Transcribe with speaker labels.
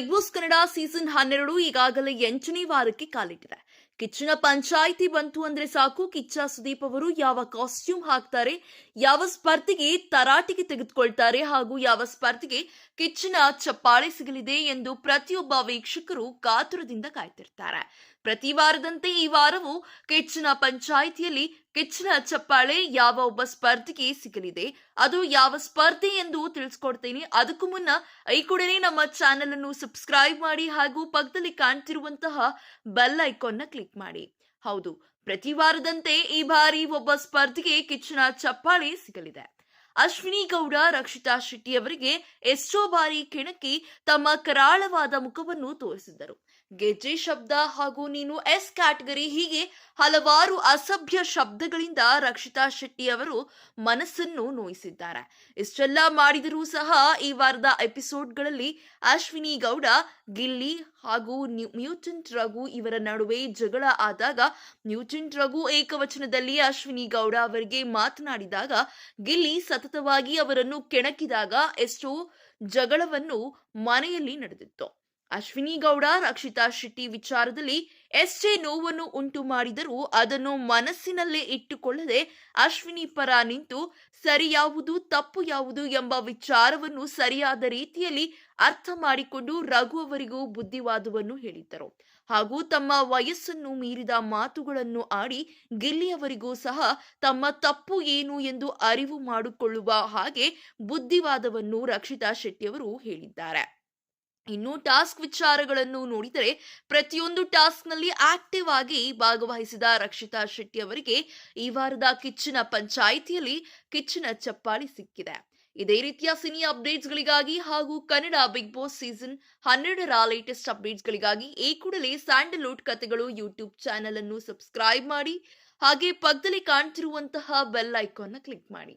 Speaker 1: Big boss Kannada season 12 ಈಗಾಗಲೇ 8ನೇ ವಾರಕ್ಕೆ ಕಾಲಿಟ್ಟಿದೆ. ಕಿಚ್ಚನ ಪಂಚಾಯಿತಿ ಬಂತು ಅಂದ್ರೆ ಸಾಕು, ಕಿಚ್ಚ ಸುದೀಪ್ ಅವರು ಯಾವ ಕಾಸ್ಟ್ಯೂಮ್ ಹಾಕ್ತಾರೆ, ಯಾವ ಸ್ಪರ್ಧೆಗೆ ತರಾಟೆಗೆ ತೆಗೆದುಕೊಳ್ತಾರೆ ಹಾಗೂ ಯಾವ ಸ್ಪರ್ಧೆಗೆ ಕಿಚ್ಚನ ಚಪ್ಪಾಳೆ ಸಿಗಲಿದೆ ಎಂದು ಪ್ರತಿಯೊಬ್ಬ ವೀಕ್ಷಕರು ಕಾತುರದಿಂದ ಕಾಯ್ತಿರ್ತಾರೆ. ಪ್ರತಿ ವಾರದಂತೆ ಈ ವಾರವೂ ಕಿಚ್ಚನ ಪಂಚಾಯಿತಿಯಲ್ಲಿ ಕಿಚ್ಚನ ಚಪ್ಪಾಳೆ ಯಾವ ಒಬ್ಬ ಸ್ಪರ್ಧೆಗೆ ಸಿಗಲಿದೆ, ಅದು ಯಾವ ಸ್ಪರ್ಧೆ ಎಂದು ತಿಳಿಸ್ಕೊಡ್ತೇನೆ. ಅದಕ್ಕೂ ಮುನ್ನ ಈ ಕೂಡಲೇ ನಮ್ಮ ಚಾನೆಲ್ ಅನ್ನು ಸಬ್ಸ್ಕ್ರೈಬ್ ಮಾಡಿ ಹಾಗೂ ಪಕ್ಕದಲ್ಲಿ ಕಾಣ್ತಿರುವಂತಹ ಬೆಲ್ ಐಕಾನ್ ನ ಕ್ಲಿಕ್ ಮಾಡಿ. ಹೌದು, ಪ್ರತಿ ವಾರದಂತೆ ಈ ಬಾರಿ ಒಬ್ಬ ಸ್ಪರ್ಧೆಗೆ ಕಿಚ್ಚನ ಚಪ್ಪಾಳೆ ಸಿಗಲಿದೆ. ಅಶ್ವಿನಿ ಗೌಡ ರಕ್ಷಿತಾ ಶೆಟ್ಟಿ ಅವರಿಗೆ ಎಷ್ಟೋ ಬಾರಿ ಕೆಣಕಿ ತಮ್ಮ ಕರಾಳವಾದ ಮುಖವನ್ನು ತೋರಿಸಿದ್ದರು. ಗೆಜ್ಜೆ ಶಬ್ದ ಹಾಗೂ ನೀನು ಎಸ್ ಕ್ಯಾಟಗರಿ ಹೀಗೆ ಹಲವಾರು ಅಸಭ್ಯ ಶಬ್ದಗಳಿಂದ ರಕ್ಷಿತಾ ಶೆಟ್ಟಿ ಅವರು ಮನಸ್ಸನ್ನು ನೋಯಿಸಿದ್ದಾರೆ. ಇಷ್ಟೆಲ್ಲ ಮಾಡಿದರೂ ಸಹ ಈ ವಾರದ ಎಪಿಸೋಡ್ಗಳಲ್ಲಿ ಅಶ್ವಿನಿ ಗೌಡ, ಗಿಲ್ಲಿ ಹಾಗೂ ಮ್ಯೂಟೆಂಟ್ ರಘು ಇವರ ನಡುವೆ ಜಗಳ ಆದಾಗ ಮ್ಯೂಟೆಂಟ್ ರಘು ಏಕವಚನದಲ್ಲಿ ಅಶ್ವಿನಿ ಗೌಡ ಅವರಿಗೆ ಮಾತನಾಡಿದಾಗ ಗಿಲ್ಲಿ ಸತತವಾಗಿ ಅವರನ್ನು ಕೆಣಕಿದಾಗ ಎಷ್ಟೋ ಜಗಳವನ್ನು ಮನೆಯಲ್ಲಿ ನಡೆದಿತ್ತು. ಅಶ್ವಿನಿ ಗೌಡ ರಕ್ಷಿತಾ ಶೆಟ್ಟಿ ವಿಚಾರದಲ್ಲಿ ಎಷ್ಟೇ ನೋವನ್ನು ಉಂಟು ಮಾಡಿದರೂ ಅದನ್ನು ಮನಸ್ಸಿನಲ್ಲೇ ಇಟ್ಟುಕೊಳ್ಳದೆ ಅಶ್ವಿನಿ ಪರ ನಿಂತು ಸರಿ ಯಾವುದು ತಪ್ಪು ಯಾವುದು ಎಂಬ ವಿಚಾರವನ್ನು ಸರಿಯಾದ ರೀತಿಯಲ್ಲಿ ಅರ್ಥ ಮಾಡಿಕೊಂಡು ರಘು ಅವರಿಗೂ ಬುದ್ಧಿವಾದವನ್ನು ಹೇಳಿದ್ದರು ಹಾಗೂ ತಮ್ಮ ವಯಸ್ಸನ್ನು ಮೀರಿದ ಮಾತುಗಳನ್ನು ಆಡಿ ಗಿಲ್ಲಿಯವರಿಗೂ ಸಹ ತಮ್ಮ ತಪ್ಪು ಏನು ಎಂದು ಅರಿವು ಮಾಡಿಕೊಳ್ಳುವ ಹಾಗೆ ಬುದ್ಧಿವಾದವನ್ನು ರಕ್ಷಿತಾ ಶೆಟ್ಟಿಯವರು ಹೇಳಿದ್ದಾರೆ. ಇನ್ನು ಟಾಸ್ಕ್ ವಿಚಾರಗಳನ್ನು ನೋಡಿದರೆ ಪ್ರತಿಯೊಂದು ಟಾಸ್ಕ್ ನಲ್ಲಿ ಆಕ್ಟಿವ್ ಆಗಿ ಭಾಗವಹಿಸಿದ ರಕ್ಷಿತಾ ಶೆಟ್ಟಿ ಅವರಿಗೆ ಈ ವಾರದ ಕಿಚ್ಚನ ಪಂಚಾಯಿತಿಯಲ್ಲಿ ಕಿಚ್ಚನ ಚಪ್ಪಾಳೆ ಸಿಕ್ಕಿದೆ. ಇದೇ ರೀತಿಯ ಸಿನಿ ಅಪ್ಡೇಟ್ಸ್ಗಳಿಗಾಗಿ ಹಾಗೂ ಕನ್ನಡ ಬಿಗ್ ಬಾಸ್ ಸೀಸನ್ 12ರ ಲೇಟೆಸ್ಟ್ ಅಪ್ಡೇಟ್ಸ್ಗಳಿಗಾಗಿ ಈ ಕೂಡಲೇ ಸ್ಯಾಂಡಲ್ವುಡ್ ಕಥೆಗಳು ಯೂಟ್ಯೂಬ್ ಚಾನೆಲ್ ಅನ್ನು ಸಬ್ಸ್ಕ್ರೈಬ್ ಮಾಡಿ ಹಾಗೆ ಪಕ್ಕದಲ್ಲಿ ಕಾಣ್ತಿರುವಂತಹ ಬೆಲ್ ಐಕಾನ್ ನ ಕ್ಲಿಕ್ ಮಾಡಿ.